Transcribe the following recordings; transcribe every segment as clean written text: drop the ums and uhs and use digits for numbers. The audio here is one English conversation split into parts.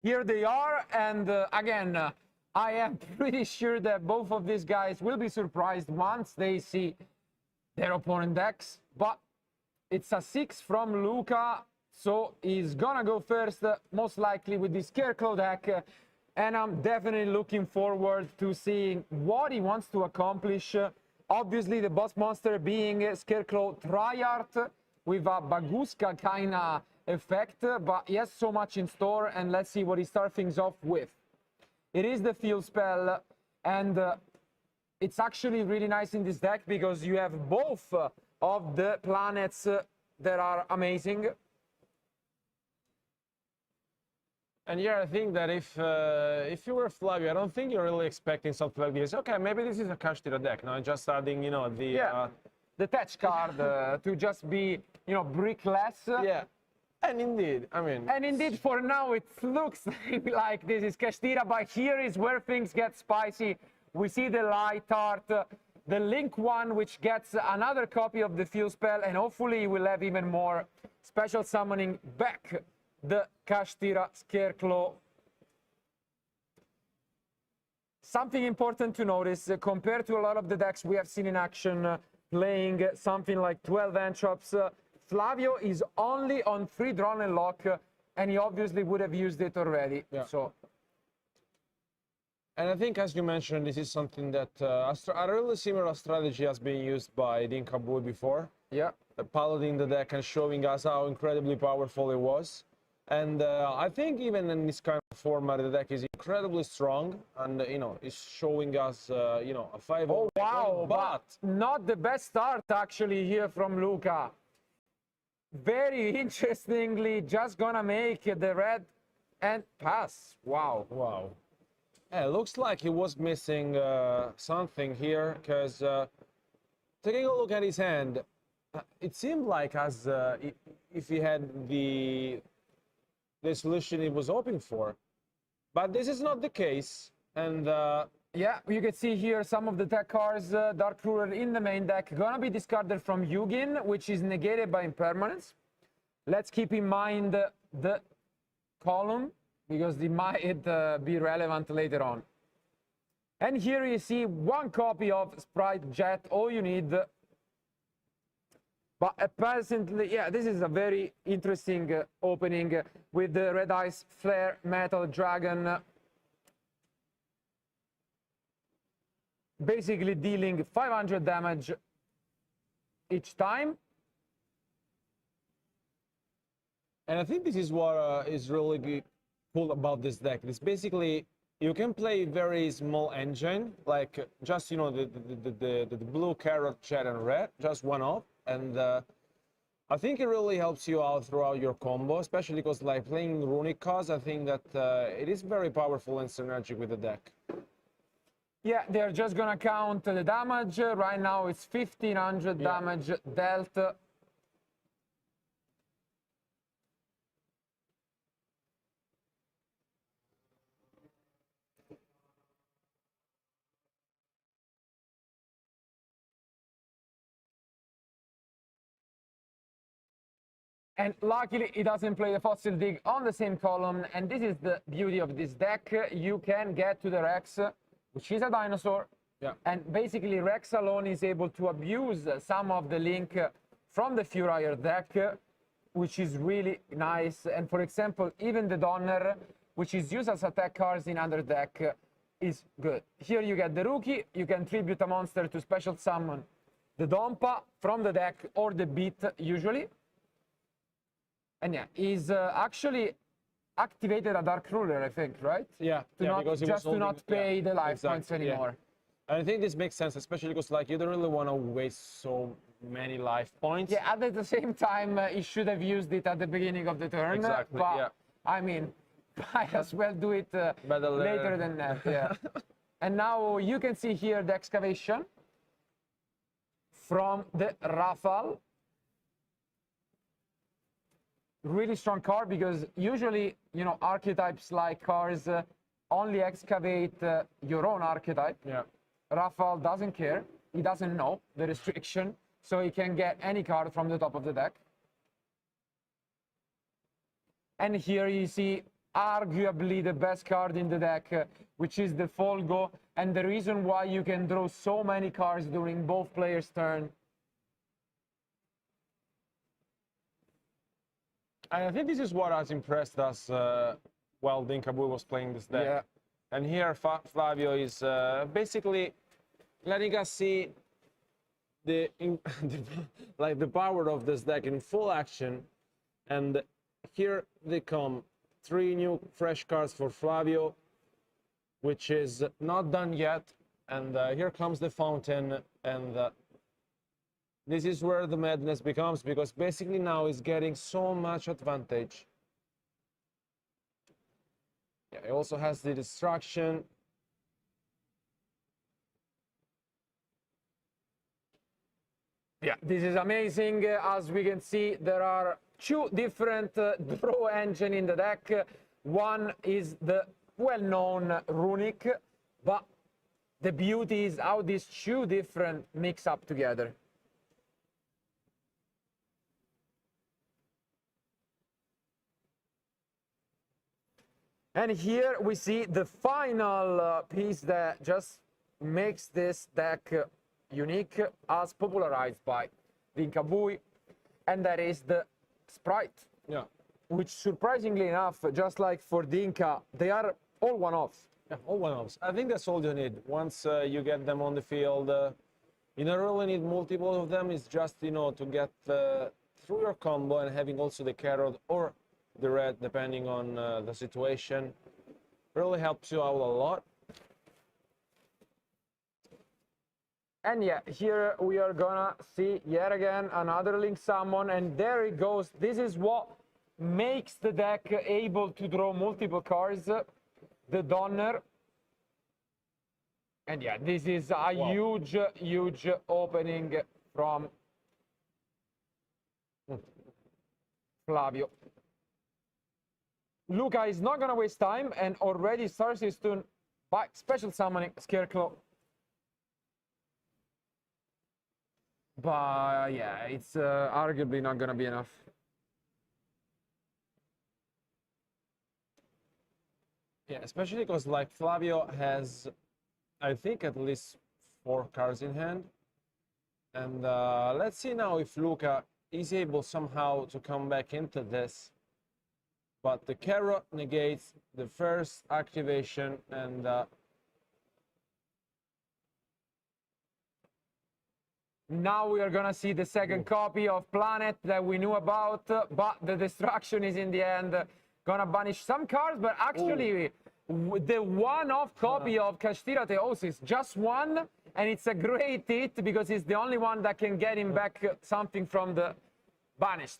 Here they are, and again, I am pretty sure that both of these guys will be surprised once they see their opponent decks, but it's a 6 from Luca, so he's gonna go first, most likely with the Scarecrow deck, and I'm definitely looking forward to seeing what he wants to accomplish. Obviously, the boss monster being Scarecrow Triart with a Baguska kinda effect, but he has so much in store, and let's see what he starts things off with. It is the field spell, and it's actually really nice in this deck because you have both of the planets that are amazing. And yeah, I think that if you were Flavio, I don't think you're really expecting something like this. Okay, maybe this is a Kashtira deck. Now just adding, you know, the touch card to just be, you know, brickless. Yeah. And indeed, I mean... And indeed, for now, it looks like this is Kashtira, but here is where things get spicy. We see the Light Art, the Link one, which gets another copy of the field spell, and hopefully we'll have even more special summoning back the Kashtira Scarecrow. Something important to notice, compared to a lot of the decks we have seen in action playing something like 12 Entrops, Flavio is only on 3 drawn and lock, and he obviously would have used it already. Yeah. So, and I think, as you mentioned, this is something that a really similar strategy has been used by Dinka Bui before. yeah. Piloting the deck and showing us how incredibly powerful it was. And I think even in this kind of format, the deck is incredibly strong, and you know, it's showing us you know, a 5. Oh wow! But not the best start actually here from Luca. Very interestingly, just gonna make the red and pass. Wow! Wow! Yeah, it looks like he was missing something here, because taking a look at his hand, it seemed like as if he had the solution he was hoping for, but this is not the case. And yeah, you can see here some of the deck cards. Dark Ruler in the main deck gonna be discarded from Yugin, which is negated by impermanence. Let's keep in mind the column because they might be relevant later on. And here you see 1 copy of Sprite Jet, all you need. But apparently, yeah, this is a very interesting opening with the Red Ice Flare Metal Dragon. Basically dealing 500 damage each time. And I think this is what is really cool about this deck. It's basically, you can play very small engine, like just, you know, the blue, carrot, jet, and red, just one off. And I think it really helps you out throughout your combo, especially because like playing Runic cards, I think that it is very powerful and synergic with the deck. Yeah, they're just gonna count the damage. Right now it's 1500 damage dealt. And luckily, it doesn't play the Fossil Dig on the same column. And this is the beauty of this deck. You can get to the Rex, which is a dinosaur. Yeah. And basically, Rex alone is able to abuse some of the link from the Furier deck, which is really nice. And for example, even the Donner, which is used as attack cards in other deck, is good. Here you get the Rookie. You can tribute a monster to special summon the Dompa from the deck or the Beat, usually. And yeah, he's actually activated a Dark Ruler, I think, right? Yeah, because just to not pay the life points anymore. Yeah. And I think this makes sense, especially because like you don't really want to waste so many life points. Yeah, at the same time, he should have used it at the beginning of the turn. Exactly. But yeah. I mean, might as well do it later than that. Yeah. And now you can see here the excavation from the Rafale. Really strong card because usually, you know, archetypes like cards only excavate your own archetype. Yeah. Rafale doesn't care. He doesn't know the restriction, so he can get any card from the top of the deck. And here you see arguably the best card in the deck, which is the Folgo, and the reason why you can draw so many cards during both players' turn. And I think this is what has impressed us while Dinkabui was playing this deck. Yeah. And here Flavio is basically letting us see the like the power of this deck in full action. And here they come, 3 new fresh cards for Flavio, which is not done yet. And here comes the fountain, and this is where the madness becomes, because basically now he's getting so much advantage. Yeah, he also has the distraction. Yeah, this is amazing. As we can see, there are 2 different draw engine in the deck. One is the well-known Runic, but the beauty is how these 2 different mix up together. And here we see the final piece that just makes this deck unique, as popularized by Dinkabui, and that is the Sprite. Yeah. Which, surprisingly enough, just like for Dinka, they are all one-offs. Yeah, all one-offs. I think that's all you need. Once you get them on the field, you don't really need multiple of them. It's just, you know, to get through your combo, and having also the carrot or the red, depending on the situation, really helps you out a lot. And yeah, here we are gonna see yet again another Link Summon, and there it goes. This is what makes the deck able to draw multiple cards, the Donner. And yeah, this is a huge opening from Flavio. Luca is not gonna waste time and already starts his turn by special summoning Scarecrow. But yeah, it's arguably not gonna be enough. Yeah, especially because like Flavio has, I think, at least 4 cards in hand. And let's see now if Luca is able somehow to come back into this. But the carrot negates the first activation, and now we are gonna see the second copy of Planet that we knew about, but the destruction is in the end gonna banish some cards, but actually the one-off copy of Kashtira Theosis, just one, and it's a great hit because it's the only one that can get him back something from the banished.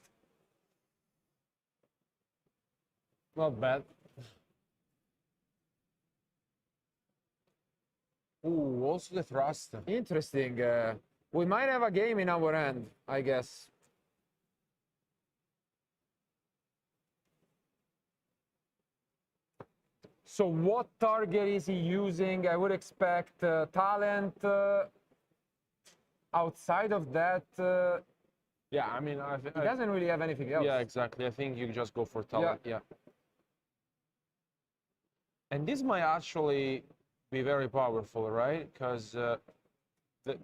not bad. Ooh, also the thrust. Interesting. We might have a game in our end, I guess. So what target is he using? I would expect talent. Outside of that, Yeah, I mean, he doesn't really have anything else. yeah, exactly. I think you just go for talent. Yeah. And this might actually be very powerful, right? Because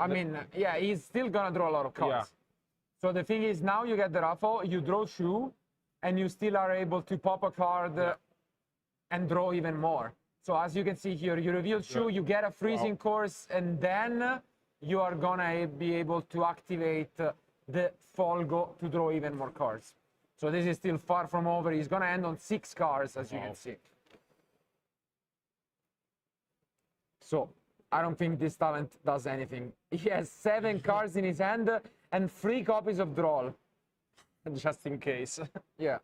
I mean, yeah, he's still gonna draw a lot of cards. Yeah. So the thing is, now you get the raffle, you draw 2, and you still are able to pop a card and draw even more. So as you can see here, you reveal 2, you get a freezing course, and then you are gonna be able to activate the Folgo to draw even more cards. So this is still far from over. He's gonna end on 6 cards, as you can see. So I don't think this talent does anything. He has 7 cards in his hand and 3 copies of Drawl. just in case. Yeah.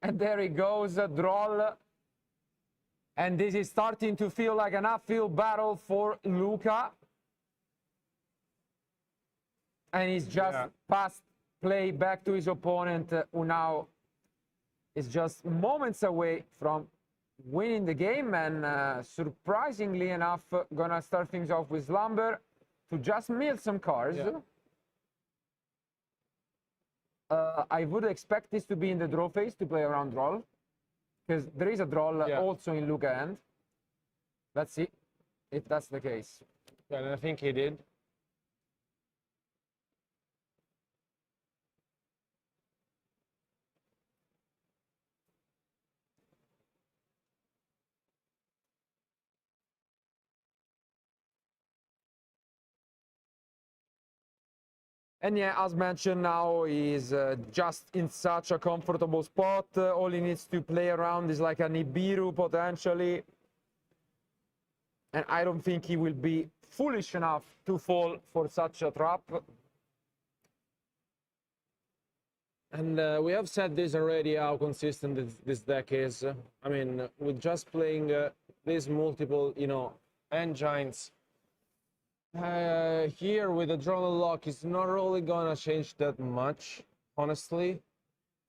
And there he goes, Drawl. And this is starting to feel like an uphill battle for Luca. And he's just passed play back to his opponent, who now is just moments away from winning the game. And surprisingly enough, gonna start things off with Slumber to just mill some cards. Yeah. I would expect this to be in the draw phase to play around draw, because there is a draw also in Luca end. Let's see if that's the case. Yeah, and I think he did. And yeah, as mentioned, now he's just in such a comfortable spot. All he needs to play around is like a Nibiru potentially. And I don't think he will be foolish enough to fall for such a trap. And we have said this already, how consistent this deck is. I mean, with just playing these multiple, you know, engines, here with the draw lock, it's not really gonna change that much, honestly.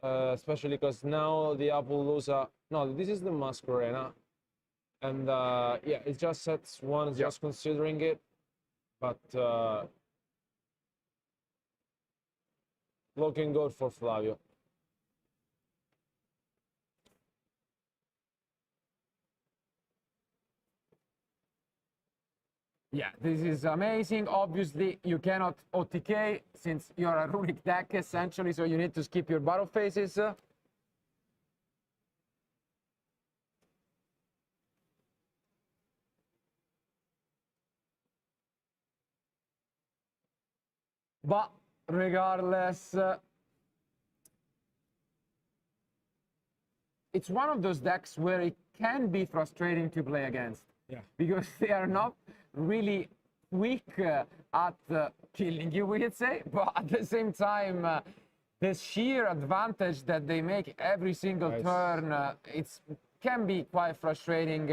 Especially because now the Appaloosa, no, this is the Masquerena. And yeah, it just sets one, just considering it. But looking good for Flavio. Yeah, this is amazing. Obviously, you cannot OTK since you're a runic deck essentially, so you need to skip your battle phases. But regardless, it's one of those decks where it can be frustrating to play against. Yeah. Because they are not really quick at killing you, we could say, but at the same time, the sheer advantage that they make every single turn, it can be quite frustrating.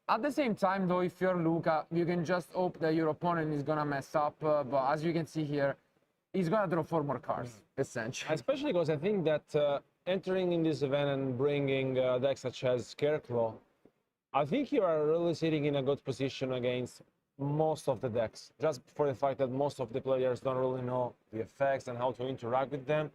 At the same time, though, if you're Luca, you can just hope that your opponent is gonna mess up. But as you can see here, he's gonna draw 4 more cards, essentially. Especially because I think that entering in this event and bringing decks such as Scarecrow, I think you are really sitting in a good position against most of the decks, just for the fact that most of the players don't really know the effects and how to interact with them.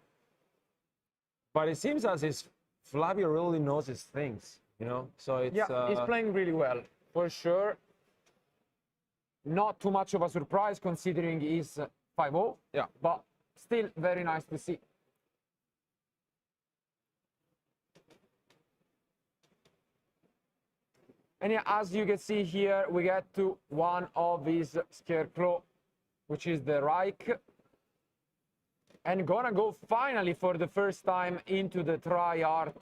But it seems as if Flavio really knows his things, you know? So it's... Yeah, he's playing really well, for sure. Not too much of a surprise considering he's 5-0. Yeah. But still very nice to see. And yeah, as you can see here, we get to one of these Scarecrow, which is the Reich. And gonna go finally for the first time into the Tri-Art.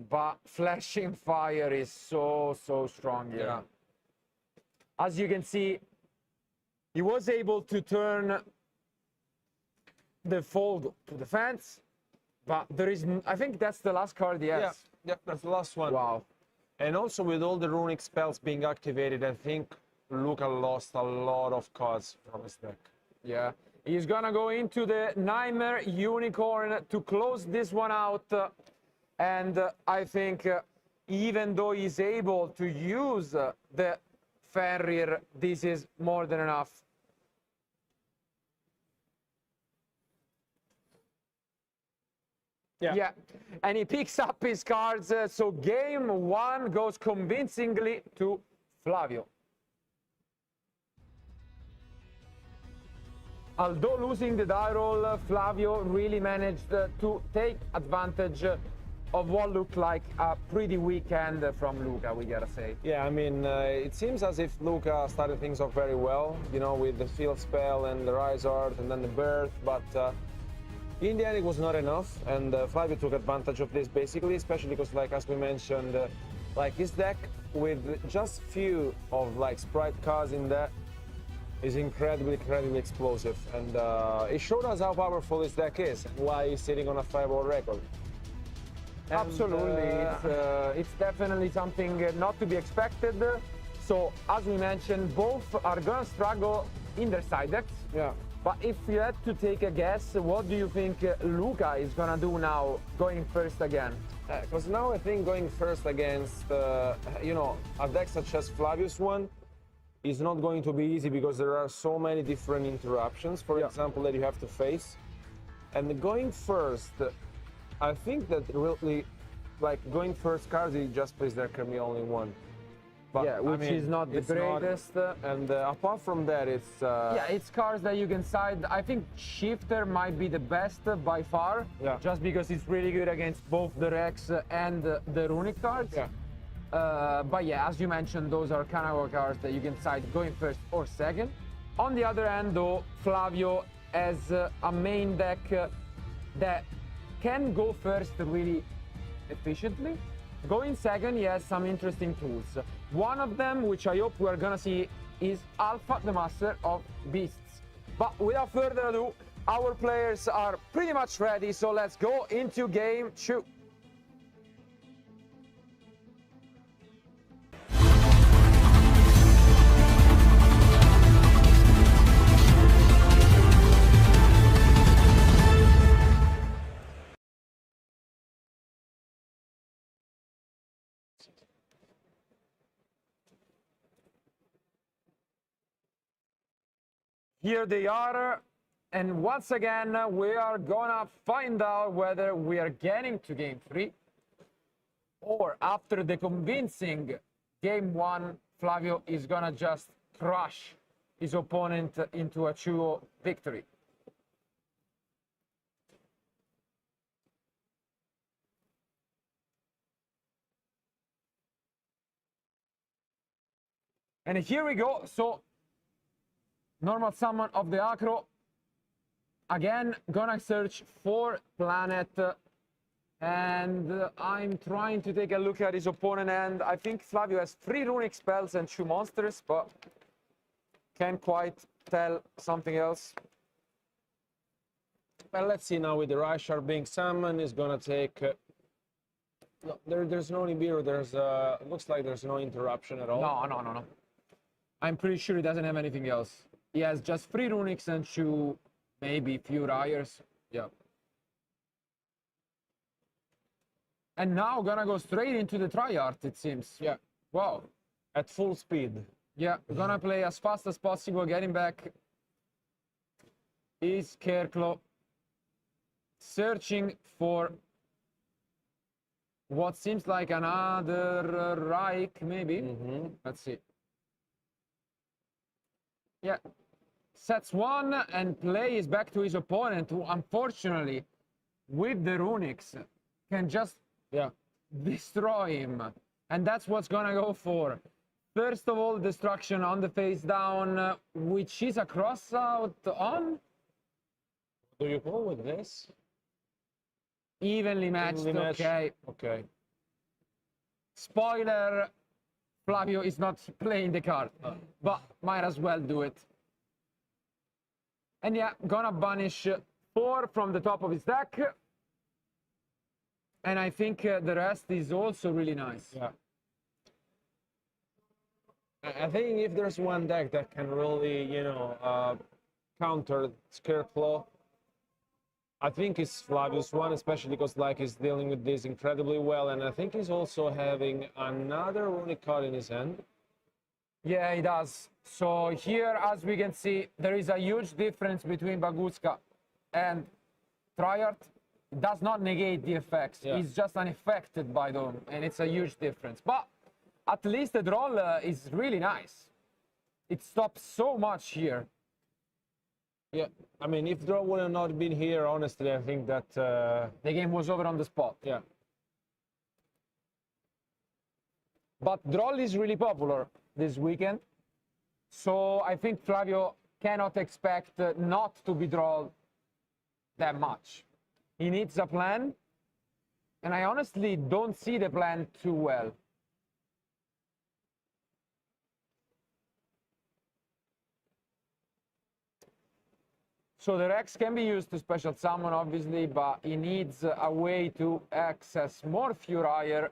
But Flashing Fire is so strong here. Yeah. As you can see, he was able to turn the fold to defense, but there is, I think that's the last card he has. Yeah, that's the last one. Wow. And also with all the runic spells being activated, I think Luca lost a lot of cards from his deck. Yeah, he's gonna go into the Nightmare Unicorn to close this one out. And I think even though he's able to use the Fenrir, this is more than enough. Yeah, and he picks up his cards, so game 1 goes convincingly to Flavio. Although losing the die roll, Flavio really managed to take advantage of what looked like a pretty weak hand from Luca, we gotta say. Yeah, I mean, it seems as if Luca started things off very well, you know, with the field spell and the Rise Art and then the Birth, but in the end it was not enough, and Flavio took advantage of this basically, especially because, like, as we mentioned, like his deck with just few of like sprite cards in there is incredibly explosive, and it showed us how powerful his deck is and why he's sitting on a 5-0 record. And, absolutely, it's definitely something not to be expected. So as we mentioned, both are gonna struggle in their side decks. Yeah. But if you had to take a guess, what do you think Luca is gonna do now, going first again? Because now I think going first against, you know, a deck such as Flavius one, is not going to be easy because there are so many different interruptions, for example, that you have to face. And going first, I think that really, like going first cards, he just plays there can be only one. But, Yeah, which is not the it's not- greatest. and apart from that, it's Yeah, it's cards that you can side. I think Shifter might be the best by far, Yeah. just because it's really good against both the Rex and the Runic cards. Yeah. But yeah, as you mentioned, those are Kanawa cards that you can side going first or second. On the other hand, though, Flavio has a main deck that can go first really efficiently. Going second, he has some interesting tools. One of them, which I hope we're gonna see, is Alpha, the Master of Beasts. But without further ado, our players are pretty much ready, so let's go into game 2. Here they are, and once again, we are gonna find out whether we are getting to game 3, or after the convincing game 1, Flavio is gonna just crush his opponent into a 2-0 victory. And here we go. So normal summon of the Acro. Again, gonna search for planet. And I'm trying to take a look at his opponent, and I think Flavio has 3 runic spells and 2 monsters, but can't quite tell something else. Well, let's see now with the Rashar being summoned, is gonna take. No, there's no Nibiru. There's looks like there's no interruption at all. No. I'm pretty sure he doesn't have anything else. He has just 3 runics and 2, maybe few Ryers. Yeah. And now gonna go straight into the Triart, it seems. Yeah, Wow. at full speed. Yeah, gonna play as fast as possible, getting back is Scarecrow. Searching for what seems like another Reich, maybe. Let's see. Yeah. Sets 1 and play is back to his opponent, who unfortunately, with the runics, can just Yeah. destroy him. And that's what's gonna go for. First of all, destruction on the face down, which is a cross out on. Do you go with this? Evenly matched, Evenly matched. okay. Okay. Spoiler, Flavio is not playing the card, but might as well do it. And yeah, gonna banish 4 from the top of his deck. And I think the rest is also really nice. Yeah. I think if there's one deck that can really, counter Scarecrow, I think it's Flavius one, especially because like he's dealing with this incredibly well, and I think he's also having another runic card in his hand. Yeah, he does. So here, as we can see, there is a huge difference between Baguska and Triart. It does not negate the effects. Yeah. It's just unaffected by them, and it's a huge difference. But at least the draw is really nice. It stops so much here. Yeah, I mean, if draw would have not been here, honestly, I think that, The game was over on the spot. yeah. But Droll is really popular this weekend. So I think Flavio cannot expect not to be Droll that much. He needs a plan. And I honestly don't see the plan too well. So the Rex can be used to special summon, obviously, but he needs a way to access more Furier.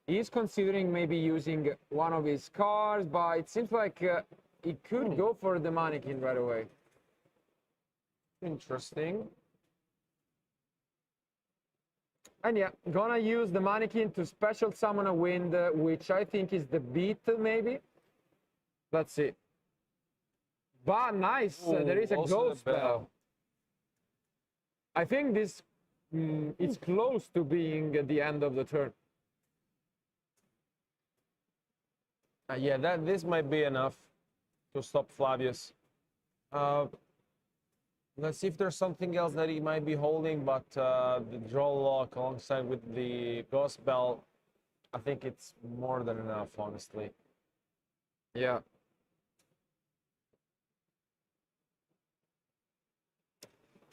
He's considering maybe using one of his cards, but it seems like he could go for the mannequin right away. Interesting. And yeah, gonna use the mannequin to special summon a wind, which I think is the beat, maybe. Let's see. But nice. There is a also the ghost bell. I think this it's close to being the end of the turn. Yeah, this might be enough to stop Flavius. Let's see if there's something else that he might be holding, but the draw lock alongside with the ghost bell, I think it's more than enough, honestly. Yeah.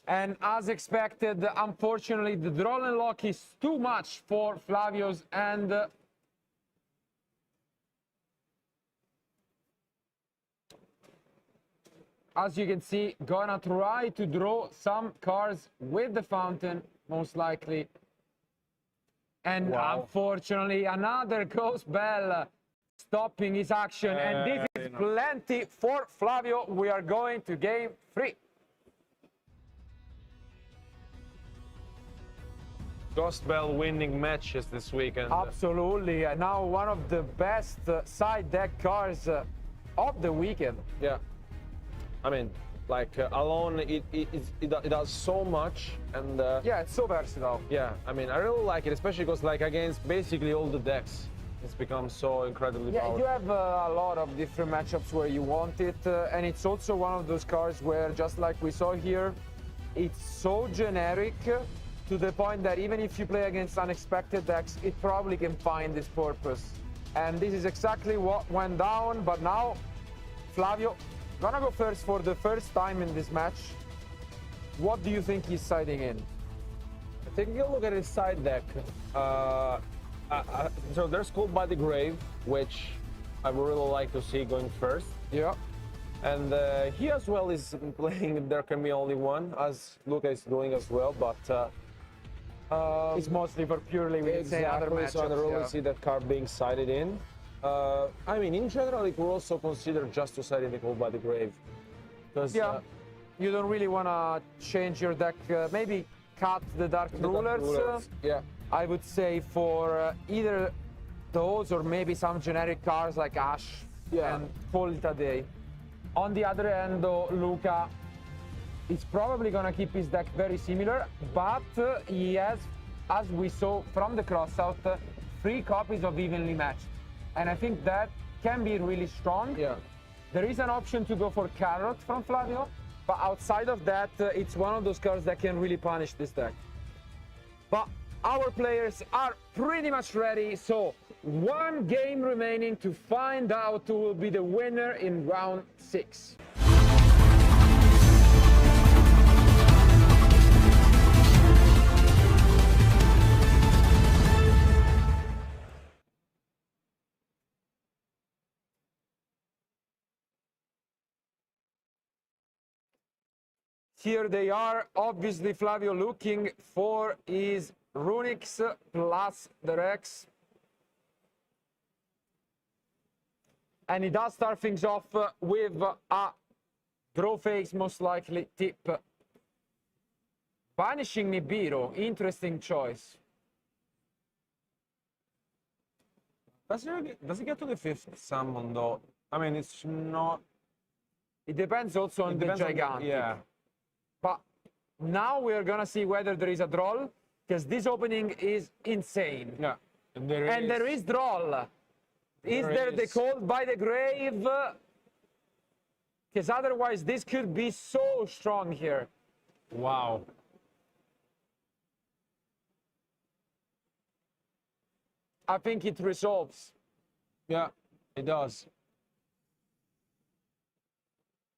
And as expected, unfortunately, the draw and lock is too much for Flavio's, and as you can see, gonna try to draw some cards with the fountain, most likely. And Wow. unfortunately, another ghost bell stopping his action. And this is plenty for Flavio. We are going to game 3. Ghost bell winning matches this weekend. Absolutely. Now one of the best side deck cards of the weekend. Yeah. I mean, like alone, it does so much, and Yeah, it's so versatile. yeah, I mean, I really like it, especially because like against basically all the decks, it's become so incredibly Yeah, powerful. you have a lot of different matchups where you want it, and it's also one of those cards where, just like we saw here, it's so generic to the point that even if you play against unexpected decks, it probably can find this purpose. And this is exactly what went down, but now Flavio gonna go first for the first time in this match. What do you think he's siding in? Taking a look at his side deck, so there's Cold by the Grave, which I would really like to see going first. Yeah. And he as well is playing There Can Be Only One, as Luca is doing as well, but It's mostly for purely with insane other exactly, matchups. so I don't really yeah. see that card being sided in. I mean, in general, it will also consider just to side in the Cold by the Grave. Because Yeah, you don't really want to change your deck. Maybe cut the Dark Rulers. Yeah. I would say for either those or maybe some generic cards like Ash Yeah. and call it a day. On the other end, though, Luca is probably going to keep his deck very similar, but he has, as we saw from the crossout, 3 copies of Evenly Matched. And I think that can be really strong. Yeah. There is an option to go for Carrot from Flavio, but outside of that, it's one of those cards that can really punish this deck. But our players are pretty much ready, so one game remaining to find out who will be the winner in round 6. Here they are, obviously Flavio looking for his Runics plus the Rex. And he does start things off with a draw phase, most likely tip. Banishing Nibiru, interesting choice. Does it get to the 5th summon though? I mean, it's not. It depends also on the Gigantic. Yeah. But now we're gonna see whether there is a draw, because this opening is insane. Yeah. And there is draw. Is there the Cold by the Grave? Because otherwise this could be so strong here. Wow. I think it resolves. Yeah, it does.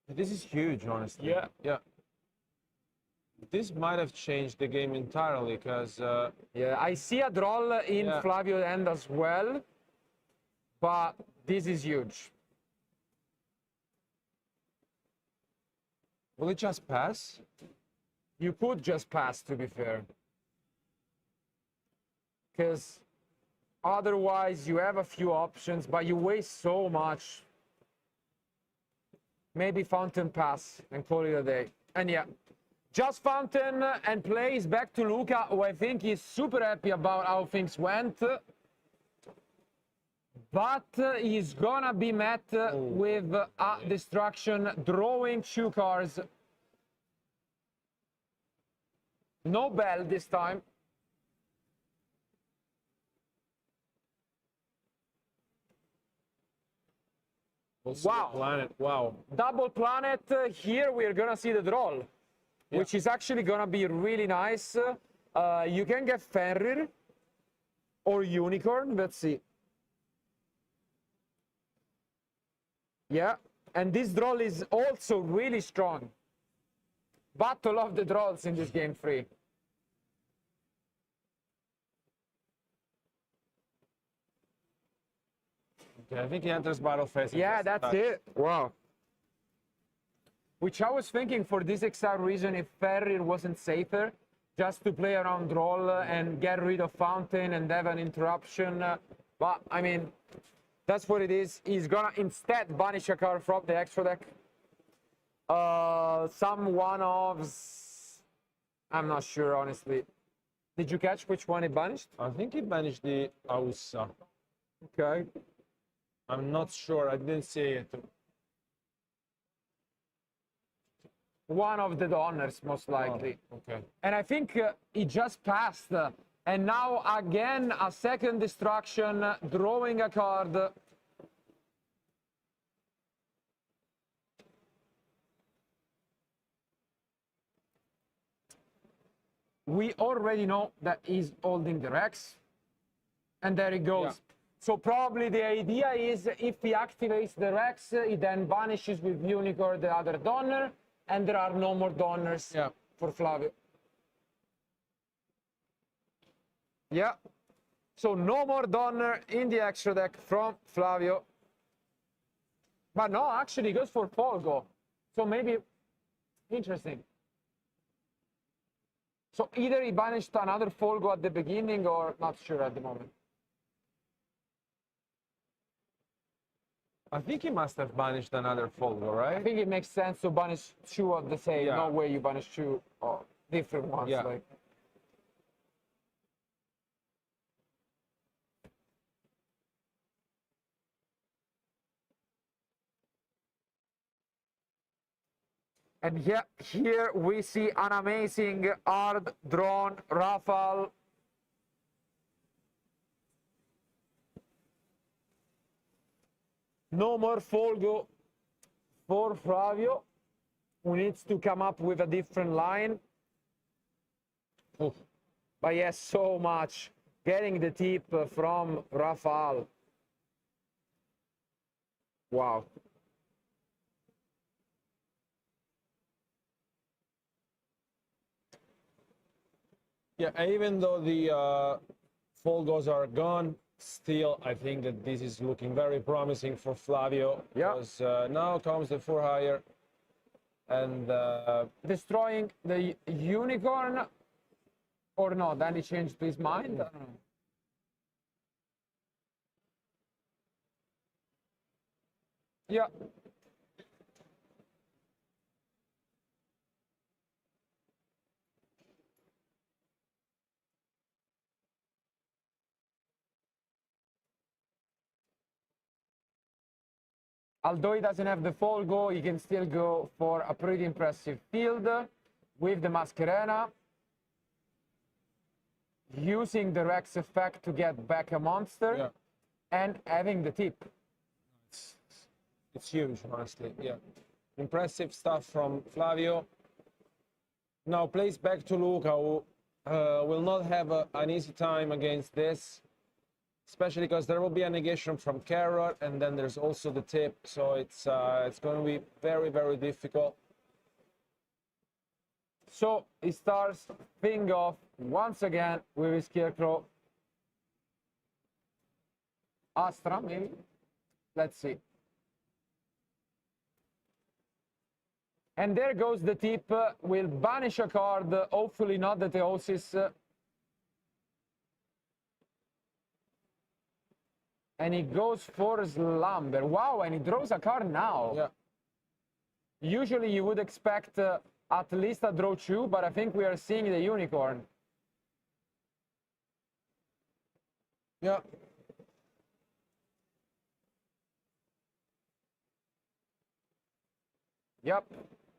This is huge, honestly. Yeah. Yeah. This might have changed the game entirely, because Yeah, I see a draw in Yeah. Flavio's end as well, but this is huge. will it just pass? You could just pass, to be fair. Because otherwise you have a few options, but you waste so much. Maybe Fountain pass and call it a day. And yeah, just Fountain and plays back to Luca, who I think is super happy about how things went. but he's gonna be met with a destruction, drawing 2 cards. No bell this time. Also Wow. Planet. Wow. Double planet. Here we're gonna see the draw, which is actually gonna be really nice. You can get Fenrir or Unicorn. Let's see. Yeah, and this draw is also really strong. Battle of the draws in this game 3. Okay, I think he enters battle phase. Yeah, that's it. Wow. Which I was thinking for this exact reason, if Ferrir wasn't safer, just to play around roll and get rid of Fountain and have an interruption. But, I mean, that's what it is. He's gonna instead banish a card from the extra deck. Some one-offs. I'm not sure, honestly. Did you catch which one he banished? I think he banished the Ausa. Okay. I'm not sure. I didn't see it. One of the donors, most likely. Oh, okay. And I think he just passed. And now again, a second destruction, drawing a card. We already know that he's holding the Rex. And there he goes. Yeah. So probably the idea is if he activates the Rex, he then vanishes with Unicorn the other donor, and there are no more donors for Flavio. Yeah. So no more donor in the extra deck from Flavio. But no, actually he goes for Folgo. So maybe interesting. So either he banished another Folgo at the beginning or not sure at the moment. I think he must have banished another Folgo, right? I think it makes sense to banish 2 of the same. Yeah. No way you banish 2 different ones. Yeah. Like. And yeah, here we see an amazing hard drawn Rafale. No more Folgo for Flavio, who needs to come up with a different line. Oh. But yes, so much. Getting the tip from Rafale. Wow. Yeah, even though the Folgos are gone, still I think that this is looking very promising for Flavio. Yeah. Because now comes the 4 higher, and Destroying the Unicorn, or no, then he changed his mind. I don't know. Yeah. Although he doesn't have the Folgo, he can still go for a pretty impressive field with the Mascherena, using the Rex effect to get back a monster, and having the tip. it's huge, honestly. Yeah, impressive stuff from Flavio. Now plays back to Luca, who will not have an easy time against this. Especially because there will be a negation from Carrot, and then there's also the tip, so it's going to be very, very difficult. So he starts thing off once again with his Scarecrow. Astra, maybe? Let's see. And there goes the tip. Will banish a card, hopefully not the Theosis. And he goes for Slumber. Wow, and he draws a card now. Yeah. Usually you would expect at least a draw 2, but I think we are seeing the Unicorn. Yeah. Yep.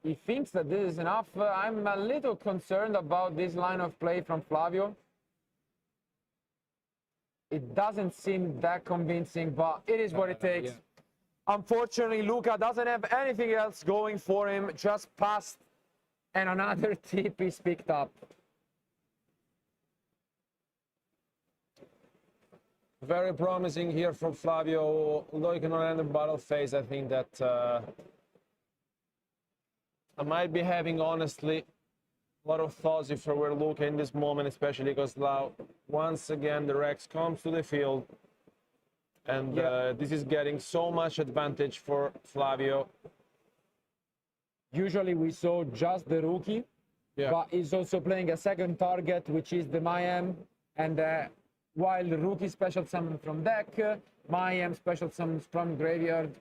He thinks that this is enough. I'm a little concerned about this line of play from Flavio. It doesn't seem that convincing, but it is what it takes. Yeah. Unfortunately, Luca doesn't have anything else going for him, just passed, and another tip is picked up. Very promising here from Flavio, although he cannot end the battle phase. I think that I might be having, honestly, a lot of thoughts if I were Luca in this moment, especially because now, once again, the Rex comes to the field, and this is getting so much advantage for Flavio. Usually we saw just the rookie, but he's also playing a second target, which is the Mayhem, and while the rookie special summon from deck, Mayhem special summons from graveyard.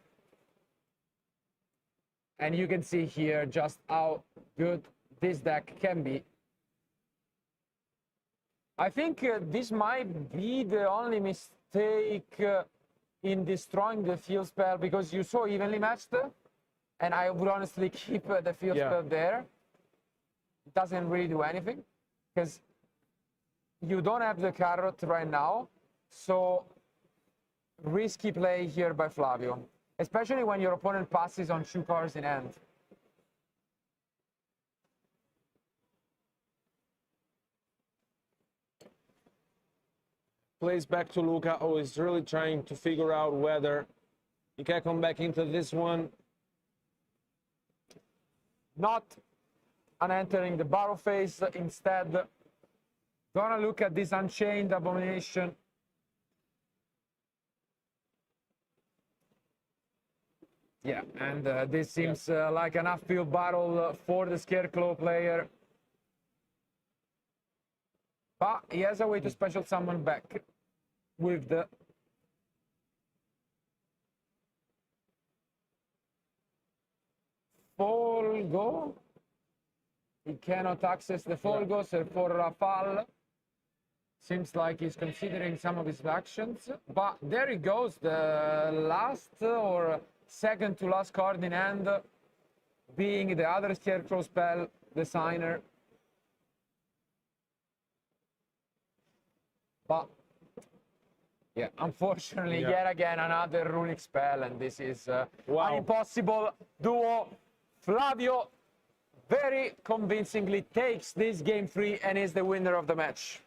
And you can see here just how good this deck can be. I think this might be the only mistake in destroying the field spell, because you saw evenly matched, and I would honestly keep the field spell there. It doesn't really do anything, because you don't have the carrot right now, so risky play here by Flavio, especially when your opponent passes on 2 cards in hand. Plays back to Luca, who is really trying to figure out whether he can come back into this one. Not entering the battle phase, instead gonna look at this Unchained Abomination. Yeah, and this seems like an upfield battle for the Scarecrow player. But he has a way to special summon back with the Folgo. He cannot access the Folgo, so for Rafal, seems like he's considering some of his actions. But there he goes, the last or second to last card in hand, being the other Scarecrow spell, Designer. But yeah, unfortunately, yet again, another runic spell, and this is an impossible duo. Flavio very convincingly takes this game 3 and is the winner of the match.